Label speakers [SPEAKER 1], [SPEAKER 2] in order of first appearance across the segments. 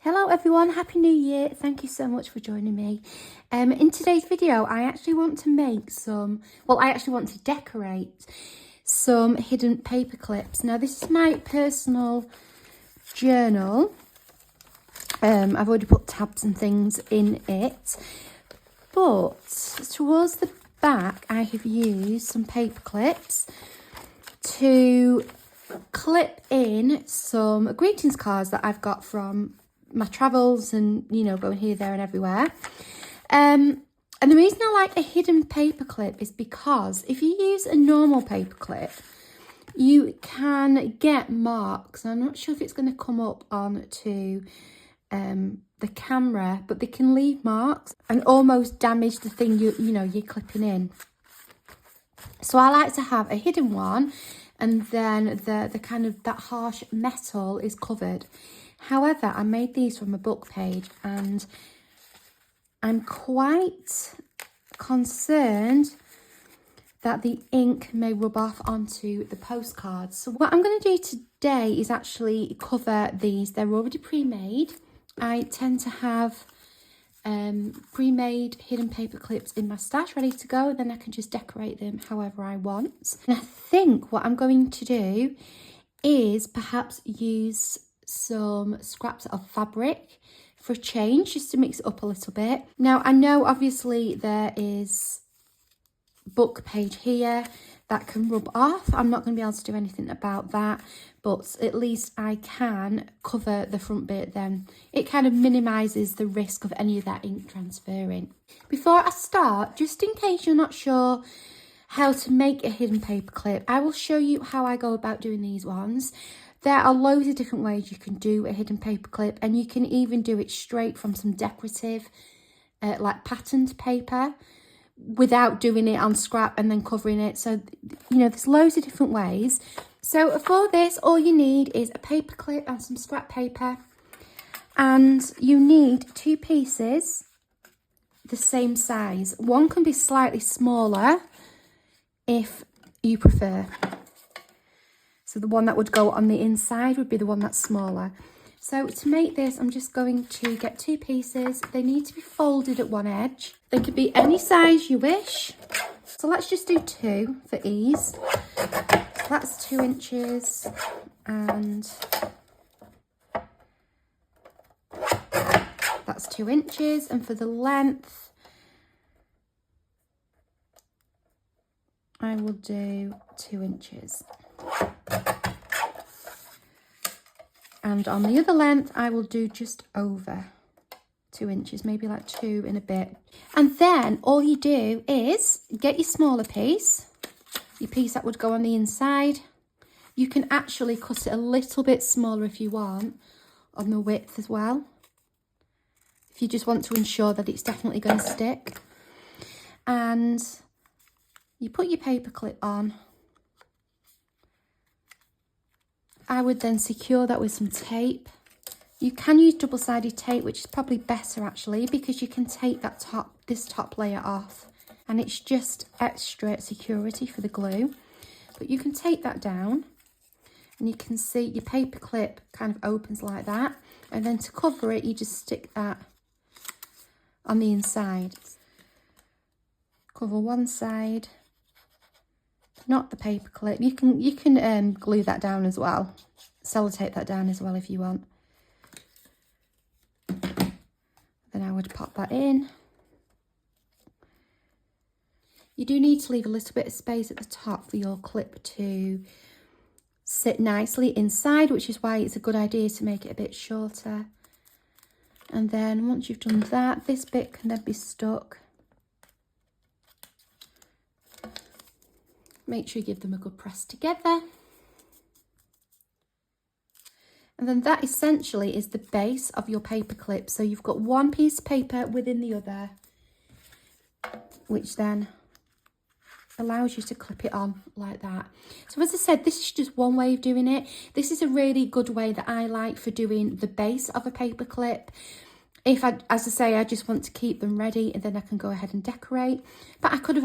[SPEAKER 1] Hello everyone, Happy New Year. Thank you so much for joining me. In today's video, I actually want to decorate some hidden paper clips. Now this is my personal journal. I've already put tabs and things in it. But towards the back, I have used some paper clips to clip in some greetings cards that I've got from my travels and, you know, going here, there and everywhere. And the reason I like a hidden paper clip is because if you use a normal paper clip, you can get marks. I'm not sure if it's going to come up onto the camera, but they can leave marks and almost damage the thing you're clipping in. So I like to have a hidden one, and then the kind of that harsh metal is covered. However, I made these from a book page and I'm quite concerned that the ink may rub off onto the postcards. So what I'm going to do today is actually cover these. They're already pre-made. I tend to have pre-made hidden paper clips in my stash ready to go, and then I can just decorate them however I want. And I think what I'm going to do is perhaps use some scraps of fabric for a change, just to mix it up a little bit. Now I know obviously there is book page here that can rub off. I'm not going to be able to do anything about that, but at least I can cover the front bit. Then it kind of minimises the risk of any of that ink transferring. Before I start, just in case you're not sure how to make a hidden paper clip, I will show you how I go about doing these ones. There are loads of different ways you can do a hidden paper clip, and you can even do it straight from some decorative like patterned paper without doing it on scrap and then covering it. So, you know, there's loads of different ways. So for this, all you need is a paper clip and some scrap paper, and you need two pieces the same size. One can be slightly smaller if you prefer. So the one that would go on the inside would be the one that's smaller. So to make this, I'm just going to get two pieces. They need to be folded at one edge. They could be any size you wish. So let's just do two for ease. That's 2 inches, and that's 2 inches. And for the length, I will do 2 inches. And on the other length, I will do just over 2 inches, maybe like 2 and a bit. And then all you do is get your smaller piece, your piece that would go on the inside. You can actually cut it a little bit smaller if you want, on the width as well, if you just want to ensure that it's definitely going to stick. And you put your paper clip on. I would then secure that with some tape. You can use double-sided tape, which is probably better actually, because you can take that this top layer off, and it's just extra security for the glue. But you can take that down, and you can see your paper clip kind of opens like that, and then to cover it, you just stick that on the inside. Cover one side. Not the paper clip. You can glue that down as well, sellotape that down as well if you want. Then I would pop that in. You do need to leave a little bit of space at the top for your clip to sit nicely inside, which is why it's a good idea to make it a bit shorter. And then once you've done that, this bit can then be stuck. Make sure you give them a good press together. And then that essentially is the base of your paper clip. So you've got one piece of paper within the other, which then allows you to clip it on like that. So as I said, this is just one way of doing it. This is a really good way that I like for doing the base of a paper clip. If as I say, I just want to keep them ready, and then I can go ahead and decorate. But I could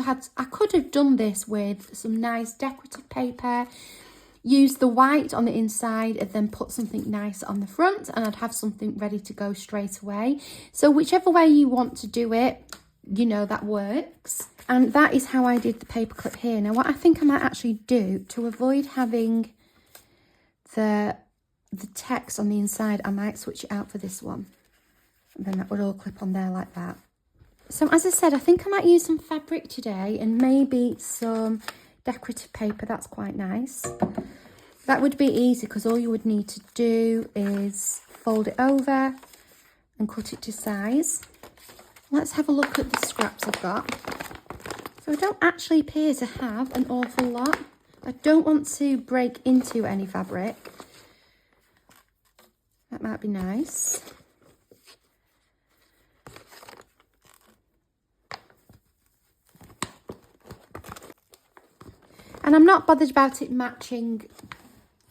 [SPEAKER 1] have done this with some nice decorative paper. use the white on the inside and then put something nice on the front, and I'd have something ready to go straight away. So whichever way you want to do it, you know, that works. And that is how I did the paperclip here. Now what I think I might actually do to avoid having the text on the inside, I might switch it out for this one, and then that would all clip on there like that. So as I said, I think I might use some fabric today and maybe some decorative paper. That's quite nice. That would be easy because all you would need to do is fold it over and cut it to size. Let's have a look at the scraps I've got. So I don't actually appear to have an awful lot. I don't want to break into any fabric. That might be nice. And I'm not bothered about it matching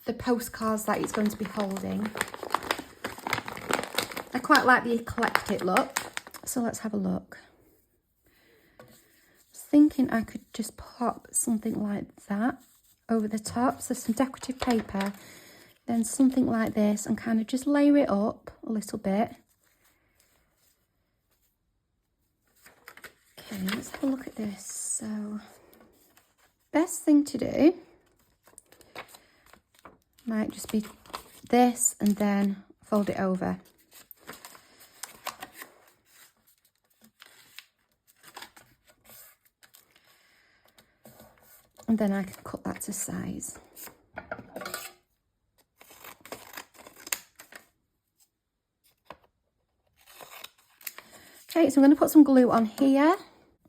[SPEAKER 1] the postcards that it's going to be holding. I quite like the eclectic look. So let's have a look. I was thinking I could just pop something like that over the top. So some decorative paper, then something like this, and kind of just layer it up a little bit. Okay, let's have a look at this. So best thing to do might just be this and then fold it over. And then I can cut that to size. Okay, so I'm going to put some glue on here.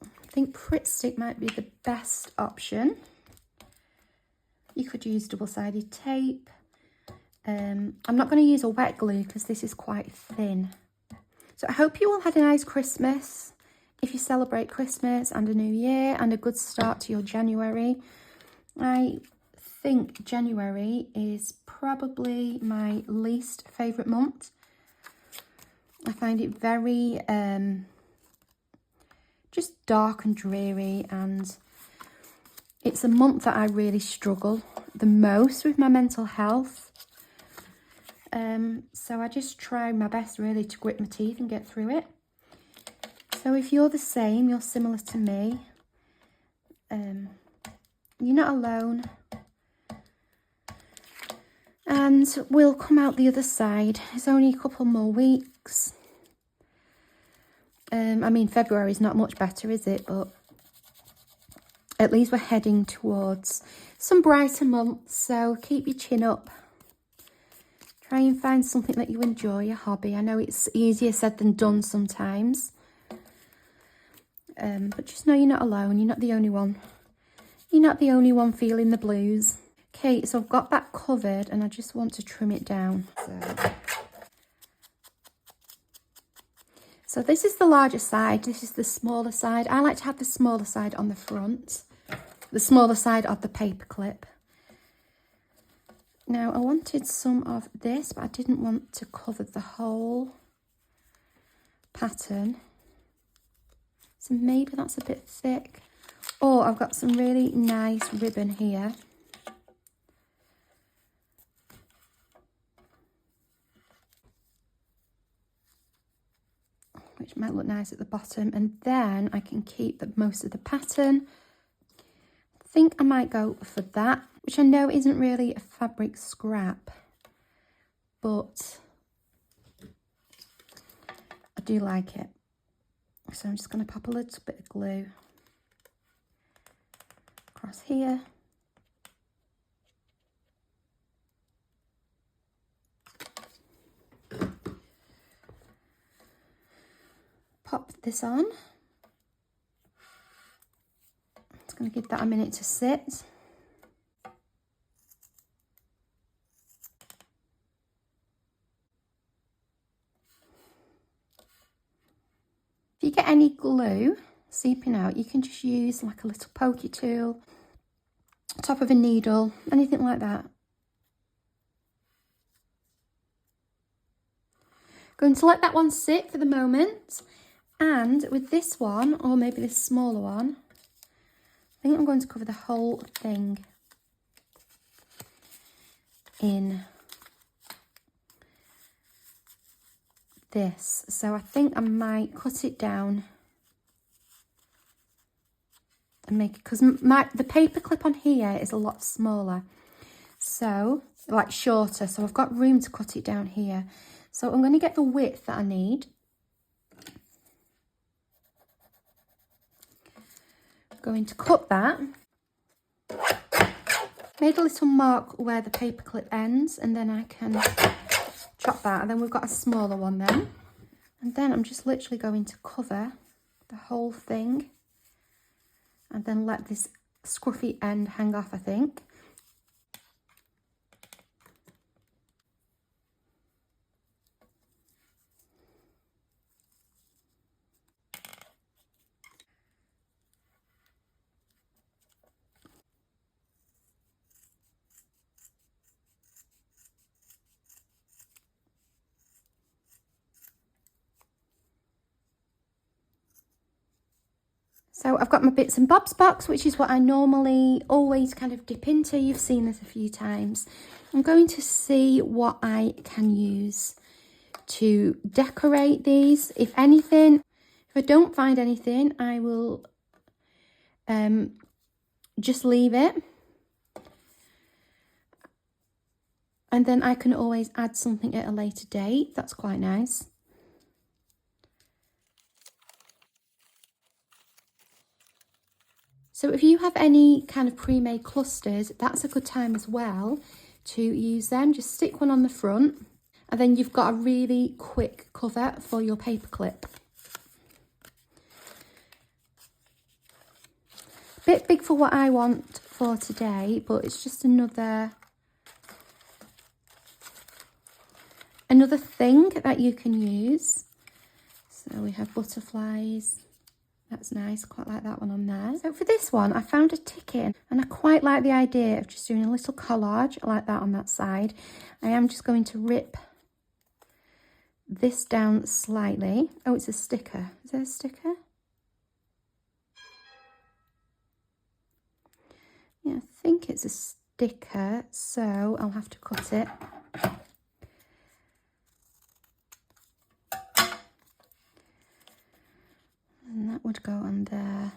[SPEAKER 1] I think Pritt Stick might be the best option. You could use double-sided tape. I'm not going to use a wet glue because this is quite thin. So I hope you all had a nice Christmas. If you celebrate Christmas and a new year, and a good start to your January. I think January is probably my least favourite month. I find it very just dark and dreary, and it's a month that I really struggle the most with my mental health. So I just try my best really to grit my teeth and get through it. So if you're the same, you're similar to me, you're not alone, and we'll come out the other side. It's only a couple more weeks. I mean, February is not much better, is it? But at least we're heading towards some brighter months, so keep your chin up. Try and find something that you enjoy, a hobby. I know it's easier said than done sometimes. But just know you're not alone. You're not the only one. You're not the only one feeling the blues. Okay, so I've got that covered and I just want to trim it down. So this is the larger side. This is the smaller side. I like to have the smaller side on the front. The smaller side of the paperclip. Now, I wanted some of this, but I didn't want to cover the whole pattern. So maybe that's a bit thick. Or I've got some really nice ribbon here. Which might look nice at the bottom. And then I can keep most of the pattern. I think I might go for that, which I know isn't really a fabric scrap, but I do like it. So I'm just going to pop a little bit of glue across here. Pop this on. Just going to give that a minute to sit. If you get any glue seeping out, you can just use like a little pokey tool, top of a needle, anything like that. Going to let that one sit for the moment. And with this one, or maybe this smaller one, I think I'm going to cover the whole thing. in this. So I think I might cut it down and make it, because the paper clip on here is a lot smaller, so like shorter, so I've got room to cut it down here. So I'm going to get the width that I need. I'm going to cut that. Made a little mark where the paper clip ends, and then I can chop that, and then we've got a smaller one then. And then I'm just literally going to cover the whole thing and then let this scruffy end hang off, I think. So I've got my bits and bobs box, which is what I normally always kind of dip into. You've seen this a few times. I'm going to see what I can use to decorate these. If anything, if I don't find anything, I will just leave it. And then I can always add something at a later date. That's quite nice. So if you have any kind of pre-made clusters, that's a good time as well to use them. Just stick one on the front, and then you've got a really quick cover for your paper clip. Bit big for what I want for today, but it's just another thing that you can use. So we have butterflies. That's nice, quite like that one on there. So for this one, I found a ticket, and I quite like the idea of just doing a little collage like that on that side. I am just going to rip this down slightly. Oh, it's a sticker. Is there a sticker? Yeah, I think it's a sticker, so I'll have to cut it. And that would go on there.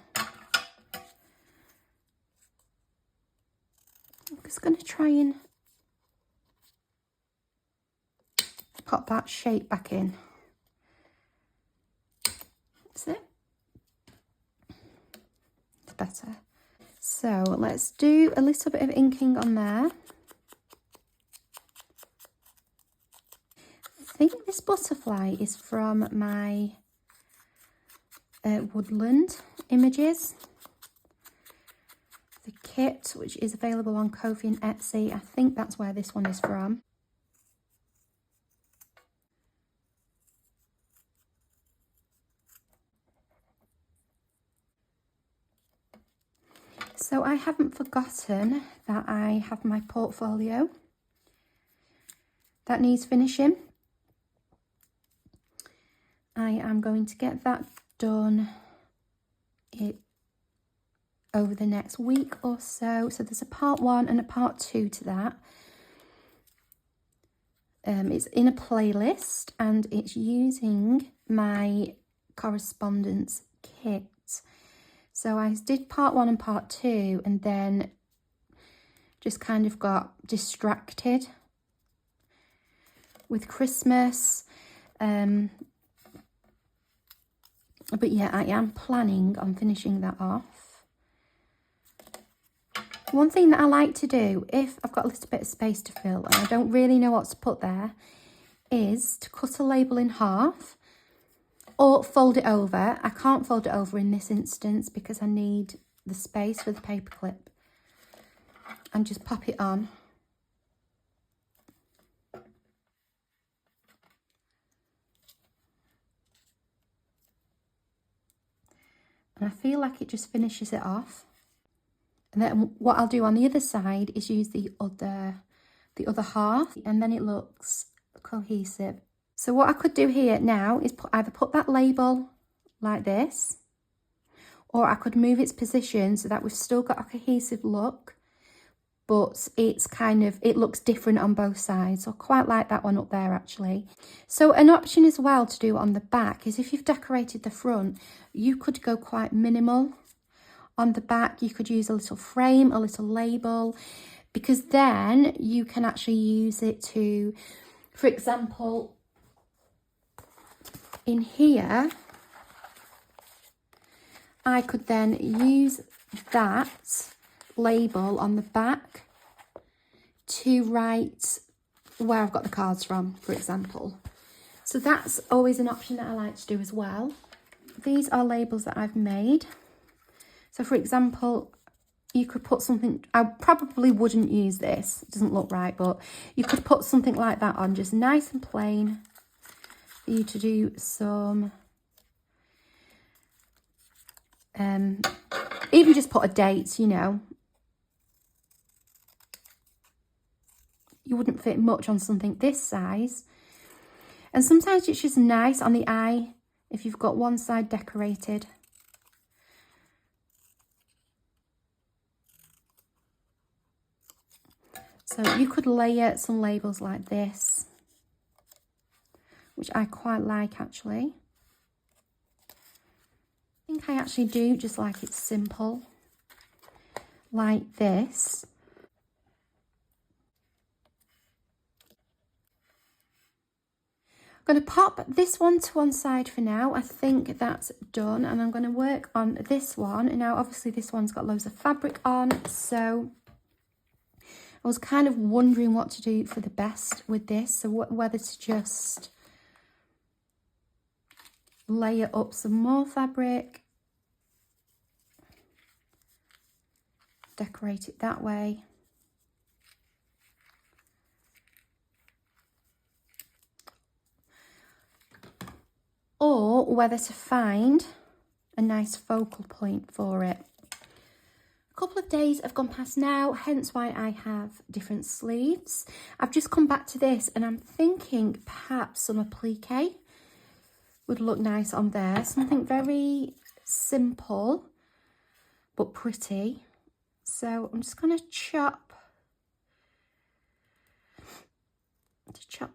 [SPEAKER 1] I'm just going to try and pop that shape back in. That's it. It's better. So let's do a little bit of inking on there. I think this butterfly is from my woodland images, the kit, which is available on Ko-fi and Etsy. I think that's where this one is from. So I haven't forgotten that I have my portfolio that needs finishing. I am going to get that done over the next week or so. So there's a part 1 and a part 2 to that. It's in a playlist, and it's using my correspondence kit. So I did part 1 and part 2, and then just kind of got distracted with Christmas. But yeah, I am planning on finishing that off. One thing that I like to do, if I've got a little bit of space to fill and I don't really know what to put there, is to cut a label in half or fold it over. I can't fold it over in this instance because I need the space for the paper clip. And just pop it on. And I feel like it just finishes it off. And then what I'll do on the other side is use the other half, and then it looks cohesive. So what I could do here now is either put that label like this, or I could move its position so that we've still got a cohesive look, but it's kind of, it looks different on both sides. So I quite like that one up there actually. So an option as well to do on the back is if you've decorated the front, you could go quite minimal on the back. You could use a little frame, a little label, because then you can actually use it to, for example, in here, I could then use that label on the back to write where I've got the cards from, for example. So that's always an option that I like to do as well. These are labels that I've made. So for example, you could put something, I probably wouldn't use this, it doesn't look right, but you could put something like that on, just nice and plain, for you to do some, even just put a date, you know. You wouldn't fit much on something this size. And sometimes it's just nice on the eye if you've got one side decorated. So you could layer some labels like this, which I quite like actually. I think I actually do just like it's simple, like this. I'm going to pop this one to one side for now. I think that's done, and I'm going to work on this one. And now obviously this one's got loads of fabric on, so I was kind of wondering what to do for the best with this. So whether to just layer up some more fabric, decorate it that way. Or whether to find a nice focal point for it. A couple of days have gone past now, hence why I have different sleeves. I've just come back to this and I'm thinking perhaps some applique would look nice on there. Something very simple but pretty. So I'm just going to chop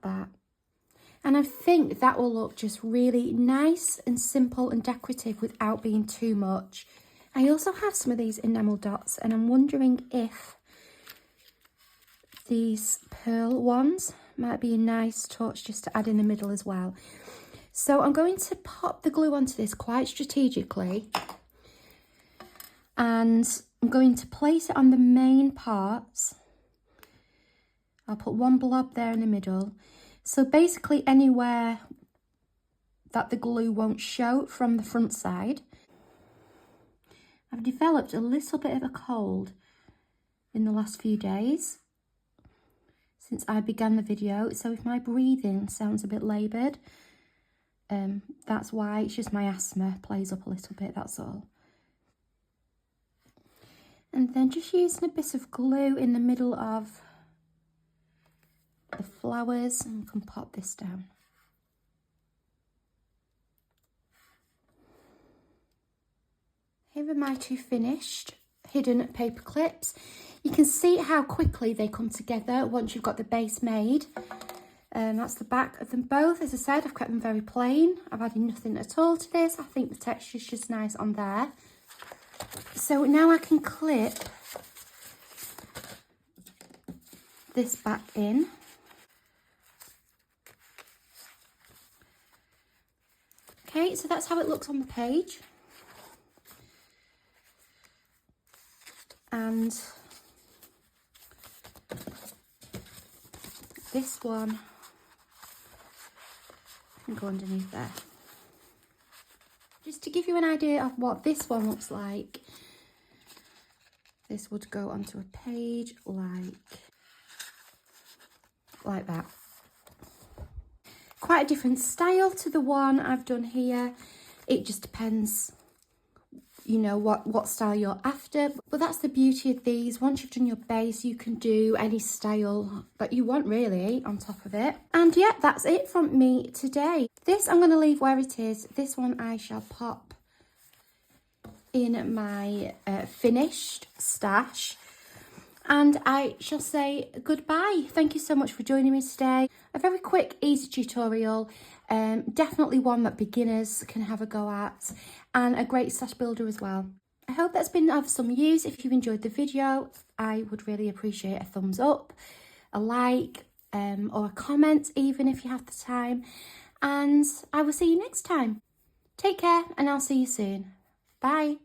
[SPEAKER 1] that. And I think that will look just really nice and simple and decorative without being too much. I also have some of these enamel dots and I'm wondering if these pearl ones might be a nice touch just to add in the middle as well. So I'm going to pop the glue onto this quite strategically. And I'm going to place it on the main parts. I'll put one blob there in the middle. So basically anywhere that the glue won't show from the front side. I've developed a little bit of a cold in the last few days since I began the video. So if my breathing sounds a bit laboured, that's why. It's just my asthma plays up a little bit, that's all. And then just using a bit of glue in the middle of the flowers, and we can pop this down. Here are my two finished hidden paper clips. You can see how quickly they come together once you've got the base made. That's the back of them both. As I said, I've kept them very plain. I've added nothing at all to this. I think the texture is just nice on there. So now I can clip this back in. Okay, so that's how it looks on the page. And this one can go underneath there. Just to give you an idea of what this one looks like, this would go onto a page like that. Quite a different style to the one I've done here. It just depends, you know, what style you're after. But that's the beauty of these. Once you've done your base, you can do any style that you want really on top of it. And yeah, that's it from me today. This I'm going to leave where it is. This one I shall pop in my finished stash. And I shall say goodbye. Thank you so much for joining me today. A very quick, easy tutorial. Definitely one that beginners can have a go at, and a great stash builder as well. I hope that's been of some use. If you've enjoyed the video, I would really appreciate a thumbs up, a like, or a comment even if you have the time. And I will see you next time. Take care, and I'll see you soon. Bye.